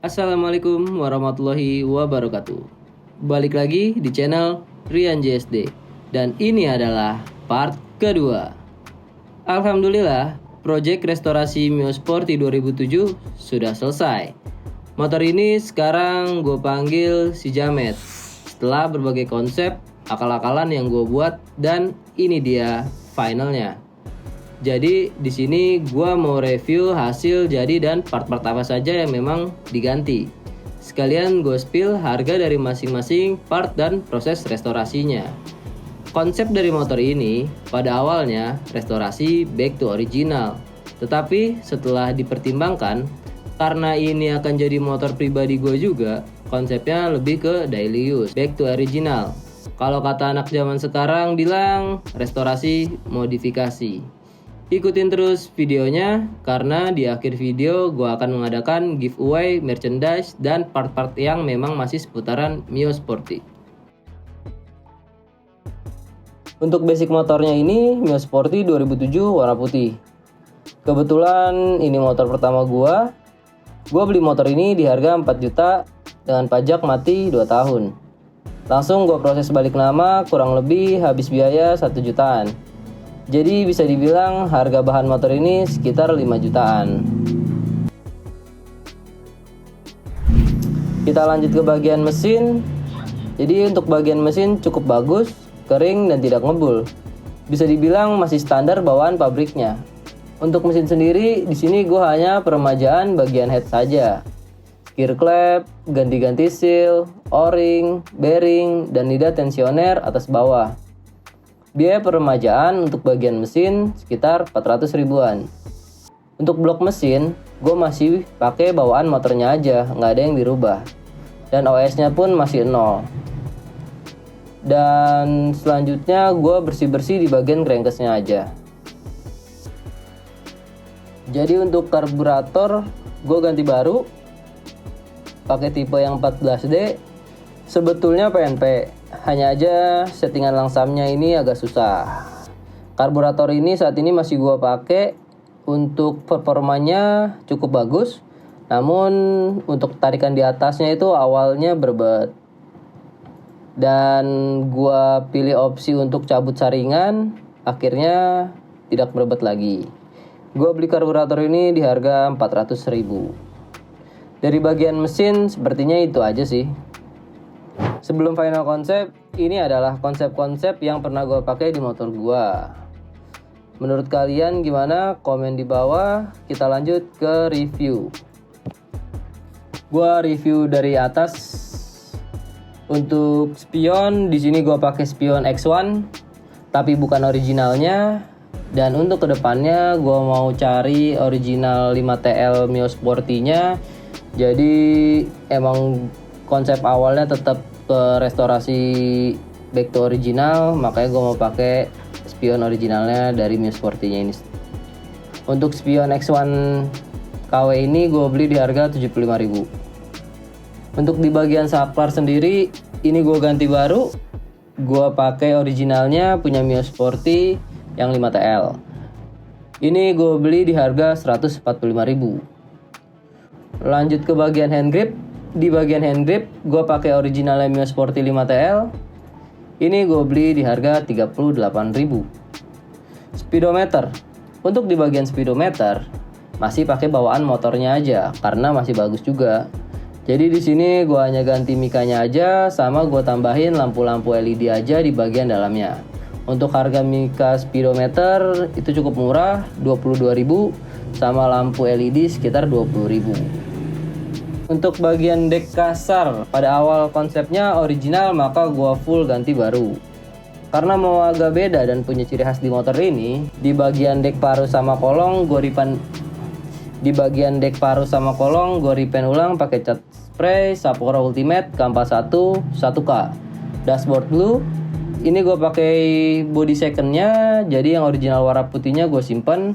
Assalamualaikum warahmatullahi wabarakatuh. Balik lagi di channel Rian JSD. Dan ini adalah part kedua. Alhamdulillah, proyek restorasi Mio Sporty 2007 sudah selesai. Motor ini sekarang gue panggil si Jamet. Setelah berbagai konsep, akal-akalan yang gue buat, dan ini dia finalnya. Jadi di sini gua mau review hasil jadi dan part-part apa saja yang memang diganti. Sekalian gue spill harga dari masing-masing part dan proses restorasinya. Konsep dari motor ini pada awalnya restorasi back to original. Tetapi setelah dipertimbangkan, karena ini akan jadi motor pribadi gue juga, konsepnya lebih ke daily use, back to original. Kalau kata anak zaman sekarang bilang restorasi modifikasi. Ikutin terus videonya karena di akhir video gue akan mengadakan giveaway merchandise dan part-part yang memang masih seputaran Mio Sporty. Untuk basic motornya ini Mio Sporty 2007 warna putih. Kebetulan ini motor pertama gue. Gue beli motor ini di harga 4 juta dengan pajak mati 2 tahun. Langsung gue proses balik nama, kurang lebih habis biaya 1 jutaan. Jadi bisa dibilang harga bahan motor ini sekitar 5 jutaan. Kita lanjut ke bagian mesin. Jadi untuk bagian mesin cukup bagus, kering dan tidak ngebul. Bisa dibilang masih standar bawaan pabriknya. Untuk mesin sendiri di sini gue hanya peremajaan bagian head saja. Gear clamp, ganti-ganti seal, o-ring, bearing, dan lidah tensioner atas bawah. Biaya peremajaan untuk bagian mesin sekitar 400 ribuan. Untuk blok mesin, gue masih pakai bawaan motornya aja, nggak ada yang dirubah. Dan OS-nya pun masih 0. Dan selanjutnya gue bersih-bersih di bagian crankcase-nya aja. Jadi untuk karburator, gue ganti baru. Pakai tipe yang 14D. Sebetulnya PNP. Hanya aja settingan langsamnya ini agak susah. Karburator ini saat ini masih gua pakai. Untuk performanya cukup bagus. Namun untuk tarikan di atasnya itu awalnya berbet. Dan gua pilih opsi untuk cabut saringan. Akhirnya tidak berbet lagi. Gua beli karburator ini di harga 400 ribu. Dari bagian mesin sepertinya itu aja sih. Sebelum final konsep, ini adalah konsep-konsep yang pernah gue pakai di motor gue. Menurut kalian gimana? Komen di bawah. Kita lanjut ke review. Gue review dari atas. Untuk spion, di sini gue pakai spion X1, tapi bukan originalnya. Dan untuk kedepannya, gue mau cari original 5TL Mio Sporty-nya. Jadi emang konsep awalnya tetap ke restorasi back to original, makanya gue mau pakai spion originalnya dari Mio Sporty-nya ini. Untuk spion X1 KW ini gue beli di harga 75.000. Untuk di bagian saklar sendiri, ini gue ganti baru. Gue pakai originalnya punya Mio Sporty yang 5TL. Ini gue beli di harga 145.000. Lanjut ke bagian hand grip. Di bagian hand grip, gue pakai originalnya Mio Sporty 5TL. Ini gue beli di harga 38.000. Speedometer. Untuk di bagian speedometer, masih pakai bawaan motornya aja, karena masih bagus juga. Jadi di sini gue hanya ganti mikanya aja, sama gue tambahin lampu-lampu LED aja di bagian dalamnya. Untuk harga mika speedometer itu cukup murah, 22.000, sama lampu LED sekitar 20.000. Untuk bagian dek kasar, pada awal konsepnya original, maka gua full ganti baru. Karena mau agak beda dan punya ciri khas di motor ini, di bagian dek paru sama kolong gua repaint ulang pakai cat spray Sapora Ultimate Kampas 1 1K. Dashboard blue, Ini gue pakai body secondnya, jadi yang original warna putihnya gue simpen.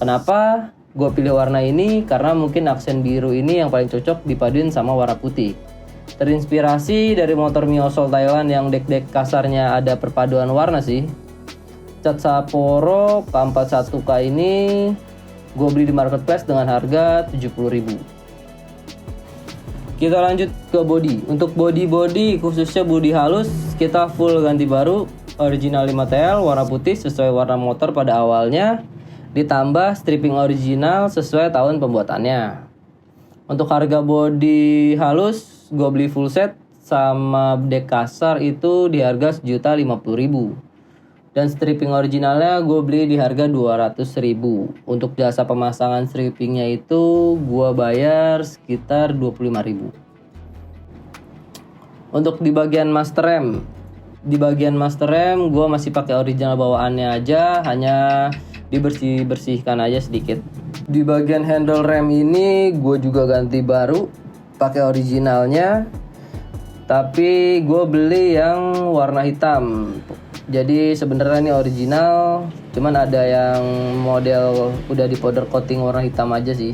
Kenapa gue pilih warna ini? Karena mungkin aksen biru ini yang paling cocok dipaduin sama warna putih. Terinspirasi dari motor Mio Soul Thailand yang dek-dek kasarnya ada perpaduan warna sih. Cat Sapporo K41K ini gue beli di marketplace dengan harga 70.000. Kita lanjut ke body. Untuk body khususnya body halus, kita full ganti baru, original 5TL warna putih sesuai warna motor pada awalnya, ditambah stripping original sesuai tahun pembuatannya. Untuk harga body halus, gue beli full set sama dek kasar itu di harga 1.050.000. Dan stripping originalnya gue beli di harga 200.000. Untuk jasa pemasangan strippingnya itu gue bayar sekitar 25.000. Untuk di bagian master rem, gue masih pakai original bawaannya aja, hanya dibersihkan aja sedikit. Di bagian handle rem ini gue juga ganti baru, pakai originalnya, tapi gue beli yang warna hitam. Jadi sebenarnya ini original, cuman ada yang model udah di powder coating warna hitam aja sih.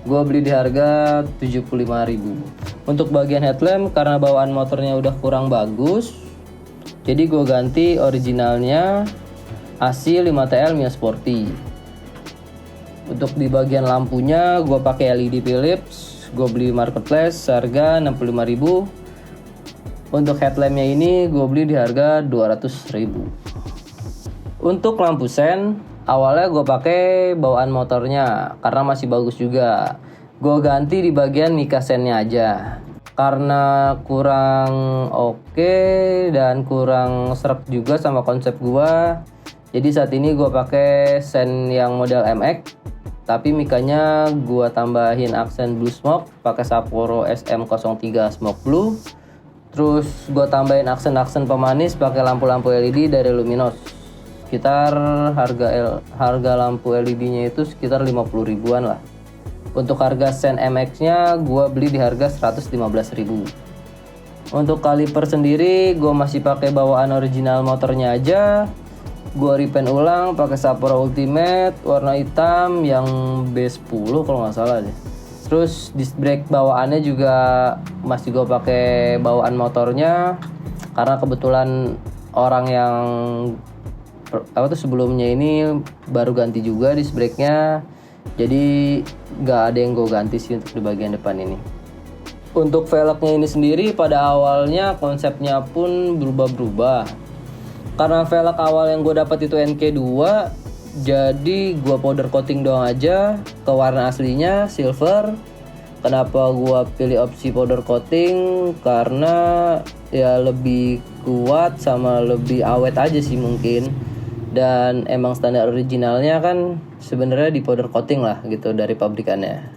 Gue beli di harga 75.000. Untuk bagian headlamp, karena bawaan motornya udah kurang bagus, jadi gue ganti originalnya AC 5TL Mio Sporty. Untuk di bagian lampunya, gue pakai LED Philips. Gue beli marketplace harga 65.000. Untuk headlampnya ini gue beli di harga 200.000. Untuk lampu sen, awalnya gue pakai bawaan motornya karena masih bagus juga. Gue ganti di bagian mica sennya aja karena kurang oke dan kurang serap juga sama konsep gue. Jadi saat ini gue pakai sen yang model MX, tapi micanya gue tambahin aksen blue smoke pakai Sapporo SM03 Smoke Blue. Terus gue tambahin aksen-aksen pemanis pakai lampu-lampu LED dari Luminos. Sekitar harga lampu LED-nya itu sekitar 50 ribuan lah. Untuk harga sen MX-nya gue beli di harga 115.000. Untuk kaliper sendiri gue masih pakai bawaan original motornya aja. Gue repaint ulang pakai Sapporo Ultimate warna hitam yang B10 kalau nggak salah deh. Terus disc brake bawaannya juga masih gue pakai bawaan motornya karena kebetulan orang yang sebelumnya ini baru ganti juga disc brake-nya, jadi nggak ada yang gue ganti sih untuk di bagian depan ini. Untuk velgnya ini sendiri pada awalnya konsepnya pun berubah-berubah karena velg awal yang gue dapat itu NK2. Jadi gue powder coating doang aja ke warna aslinya silver. Kenapa gue pilih opsi powder coating? Karena ya lebih kuat sama lebih awet aja sih mungkin. Dan emang standar originalnya kan sebenarnya di powder coating lah gitu dari pabrikannya.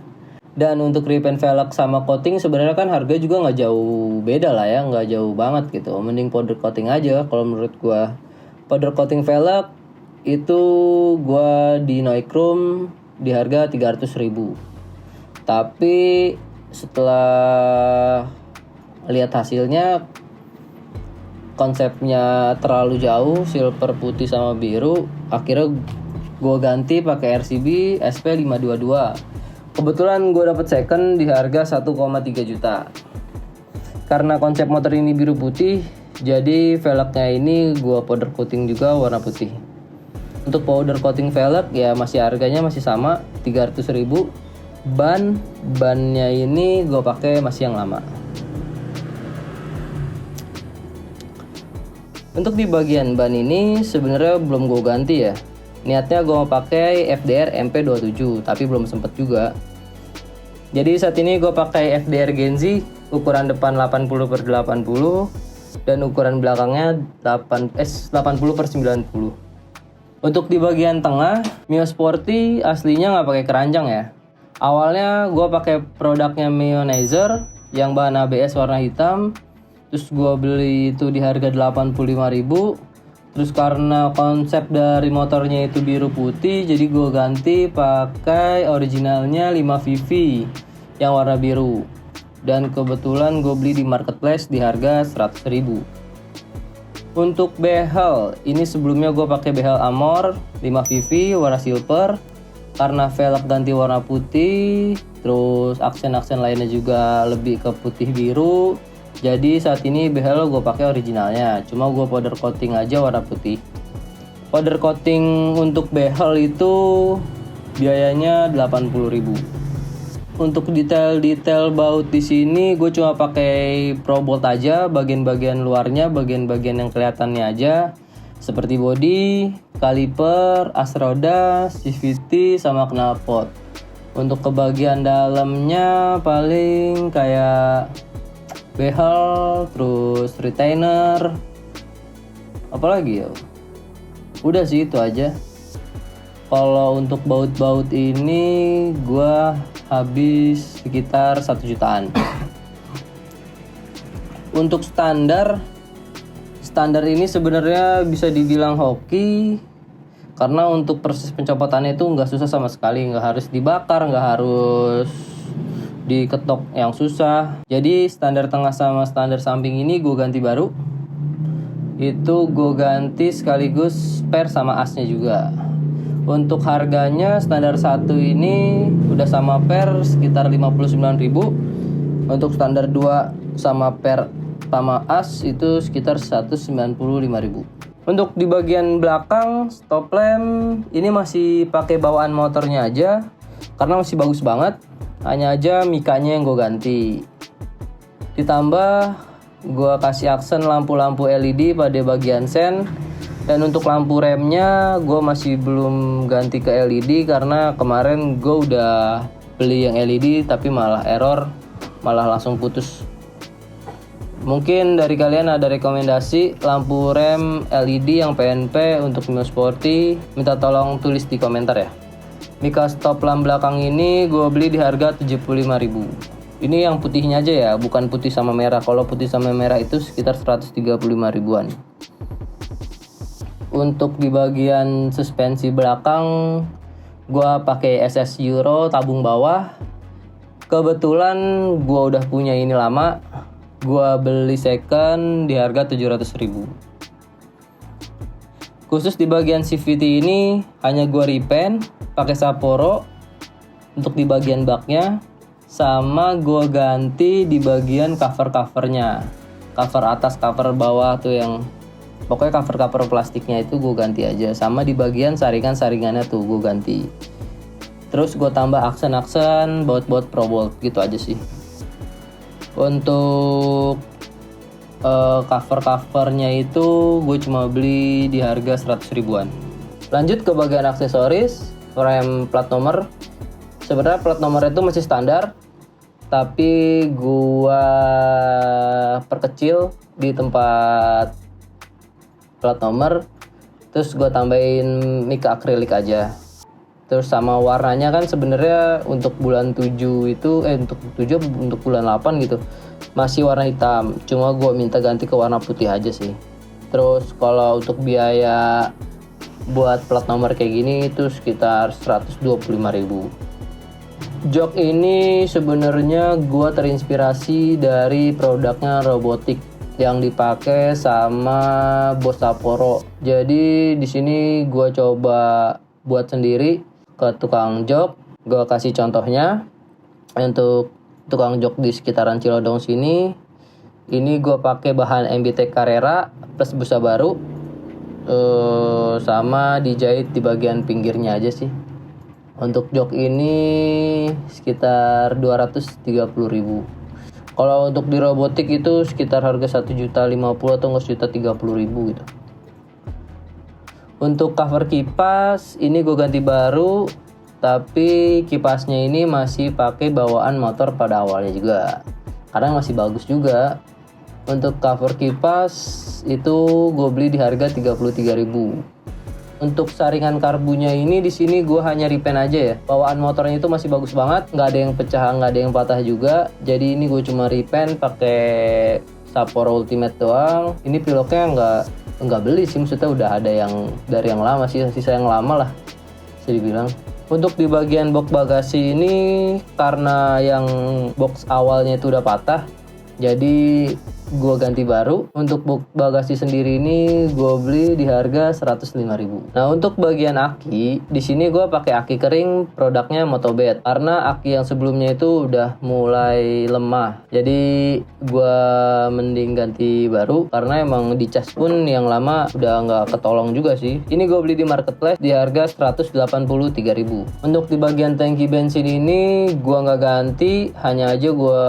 Dan untuk repaint velg sama coating sebenarnya kan harga juga nggak jauh beda lah ya, nggak jauh banget gitu. Mending powder coating aja kalau menurut gue. Powder coating velg itu gua di Noichrome di harga 300.000. Tapi setelah lihat hasilnya konsepnya terlalu jauh, silver putih sama biru, akhirnya gua ganti pakai RCB SP522. Kebetulan gua dapat second di harga 1,3 juta. Karena konsep motor ini biru putih, jadi velgnya ini gua powder coating juga warna putih. Untuk powder coating velg ya harganya masih sama 300.000. Bannya ini gue pakai masih yang lama. Untuk di bagian ban ini sebenarnya belum gue ganti ya. Niatnya gue mau pakai FDR MP27 tapi belum sempet juga. Jadi saat ini gue pakai FDR Genzi ukuran depan 80/80 dan ukuran belakangnya 80/90. Untuk di bagian tengah, Mio Sporty aslinya nggak pakai keranjang ya. Awalnya gue pakai produknya Mionizer yang bahan ABS warna hitam. Terus gue beli itu di harga 85.000. Terus karena konsep dari motornya itu biru putih, jadi gue ganti pakai originalnya 5VV yang warna biru. Dan kebetulan gue beli di marketplace di harga 100.000. Untuk behel, ini sebelumnya gue pakai behel Amor 5VV warna silver. Karena velg ganti warna putih, terus aksen-aksen lainnya juga lebih ke putih biru. Jadi saat ini behel gue pakai originalnya, cuma gue powder coating aja warna putih. Powder coating untuk behel itu biayanya 80.000. Untuk detail-detail baut di sini gue cuma pakai Pro Bolt aja, bagian-bagian luarnya, bagian-bagian yang kelihatannya aja, seperti bodi, kaliper, as roda, CVT, sama knalpot. Untuk ke bagian dalamnya paling kayak behel, terus retainer, apalagi ya. Udah sih itu aja. Kalau untuk baut-baut ini gua habis sekitar 1 jutaan. Untuk standar ini sebenarnya bisa dibilang hoki, karena untuk proses pencopotannya itu nggak susah sama sekali, nggak harus dibakar, nggak harus diketok yang susah. Jadi standar tengah sama standar samping ini gue ganti baru. Itu gue ganti sekaligus spare sama asnya juga. Untuk harganya standar 1 ini udah sama per sekitar 59.000. Untuk standar 2 sama per sama as itu sekitar 195.000. Untuk di bagian belakang stop lamp ini masih pakai bawaan motornya aja karena masih bagus banget. Hanya aja mikanya yang gue ganti. Ditambah gue kasih aksen lampu-lampu LED pada bagian sen. Dan untuk lampu remnya gue masih belum ganti ke LED karena kemarin gue udah beli yang LED tapi malah error, malah langsung putus. Mungkin dari kalian ada rekomendasi lampu rem LED yang PNP untuk Mio Sporty, minta tolong tulis di komentar ya. Mika stop lamp belakang ini gue beli di harga 75.000. Ini yang putihnya aja ya, bukan putih sama merah. Kalau putih sama merah itu sekitar 135.000-an. Untuk di bagian suspensi belakang gua pakai SS Euro tabung bawah. Kebetulan gua udah punya ini lama. Gua beli second di harga 700.000. Khusus di bagian CVT ini hanya gua repaint pakai Sapporo untuk di bagian baknya, sama gua ganti di bagian cover-covernya. Cover atas, cover bawah tuh yang pokoknya cover plastiknya itu gue ganti aja. Sama di bagian saringan-saringannya tuh gue ganti. Terus gue tambah aksen-aksen baut-baut Pro Bolt gitu aja sih. Untuk cover-covernya itu gue cuma beli di harga 100.000-an. Lanjut ke bagian aksesoris, rem plat nomor. Sebenarnya plat nomor itu masih standar, tapi gue perkecil di tempat plat nomor, terus gue tambahin mika akrilik aja. Terus sama warnanya kan sebenarnya untuk bulan 7 itu untuk bulan 8 gitu masih warna hitam, cuma gue minta ganti ke warna putih aja sih. Terus kalau untuk biaya buat plat nomor kayak gini itu sekitar 125.000. Jok ini sebenarnya gue terinspirasi dari produknya robotik yang dipakai sama bos Sapporo. Jadi di sini gue coba buat sendiri ke tukang jok. Gue kasih contohnya untuk tukang jok di sekitaran Cilodong sini. Ini gue pakai bahan MBT Carrera plus busa baru, sama dijahit di bagian pinggirnya aja sih. Untuk jok ini sekitar 230.000. Kalau untuk di robotik itu sekitar harga 1.050.000 atau 1.030.000 gitu. Untuk cover kipas ini gue ganti baru, tapi kipasnya ini masih pakai bawaan motor pada awalnya juga. Karena masih bagus juga. Untuk cover kipas itu gue beli di harga 33.000. Untuk saringan karbunya ini di sini gue hanya repaint aja ya. Bawaan motornya itu masih bagus banget, nggak ada yang pecah, nggak ada yang patah juga. Jadi ini gue cuma repaint pakai Sapporo Ultimate doang. Ini piloknya nggak beli sih, maksudnya udah ada yang dari yang lama sih, sisa yang lama lah bisa dibilang. Untuk di bagian box bagasi ini karena yang box awalnya itu udah patah, jadi gue ganti baru. Untuk bagasi sendiri ini gue beli di harga 105.000. Nah, untuk bagian aki, di sini gue pakai aki kering produknya Motobet karena aki yang sebelumnya itu udah mulai lemah. Jadi gue mending ganti baru karena emang di cas pun yang lama udah nggak ketolong juga sih. Ini gue beli di marketplace di harga 183.000. Untuk di bagian tangki bensin ini gue nggak ganti, hanya aja gue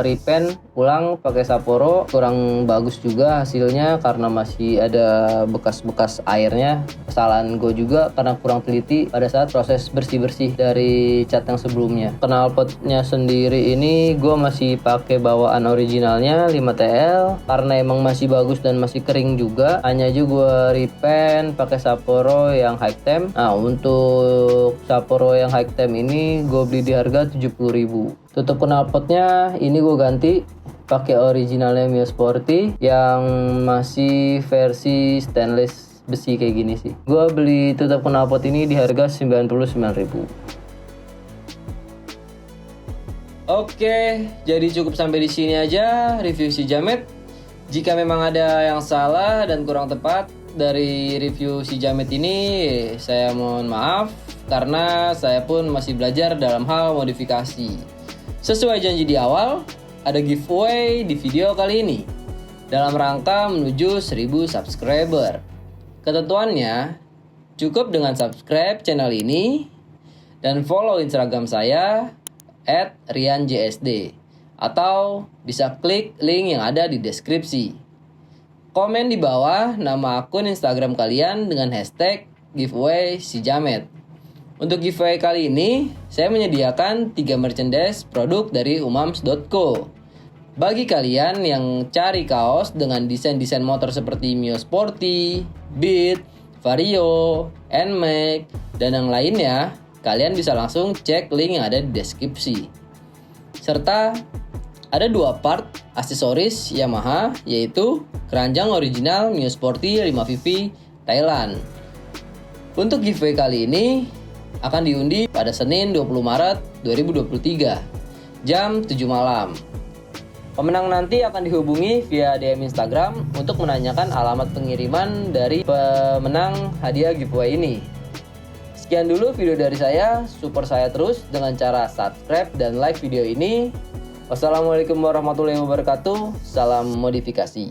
repaint ulang pakai Sapporo. Kurang bagus juga hasilnya karena masih ada bekas-bekas airnya. Kesalahan gue juga karena kurang teliti pada saat proses bersih-bersih dari cat yang sebelumnya. Knalpotnya sendiri ini gue masih pakai bawaan originalnya 5TL karena emang masih bagus dan masih kering juga. Hanya aja gue repaint pakai Sapporo yang high temp. Nah, untuk Sapporo yang high temp ini gue beli di harga 70.000. Tutup knalpotnya ini gue ganti pakai originalnya Mio Sporty yang masih versi stainless besi kayak gini sih. Gue beli tutup knalpot ini di harga 99.000. Oke, jadi cukup sampai di sini aja review si Jamet. Jika memang ada yang salah dan kurang tepat dari review si Jamet ini, saya mohon maaf karena saya pun masih belajar dalam hal modifikasi. Sesuai janji di awal, ada giveaway di video kali ini dalam rangka menuju 1000 subscriber. Ketentuannya cukup dengan subscribe channel ini dan follow Instagram saya @rianjsd atau bisa klik link yang ada di deskripsi. Komen di bawah nama akun Instagram kalian dengan hashtag giveaway si Jamet. Untuk giveaway kali ini, saya menyediakan 3 merchandise produk dari umams.co. Bagi kalian yang cari kaos dengan desain-desain motor seperti Mio Sporty, Beat, Vario, NMAX, dan yang lainnya, kalian bisa langsung cek link yang ada di deskripsi. Serta ada 2 part aksesoris Yamaha, yaitu keranjang original Mio Sporty 5VV Thailand. Untuk giveaway kali ini akan diundi pada Senin 20 Maret 2023 jam 7 malam. Pemenang nanti akan dihubungi via DM Instagram untuk menanyakan alamat pengiriman dari pemenang hadiah giveaway ini. Sekian dulu video dari saya, support saya terus dengan cara subscribe dan like video ini. Wassalamualaikum warahmatullahi wabarakatuh, salam modifikasi.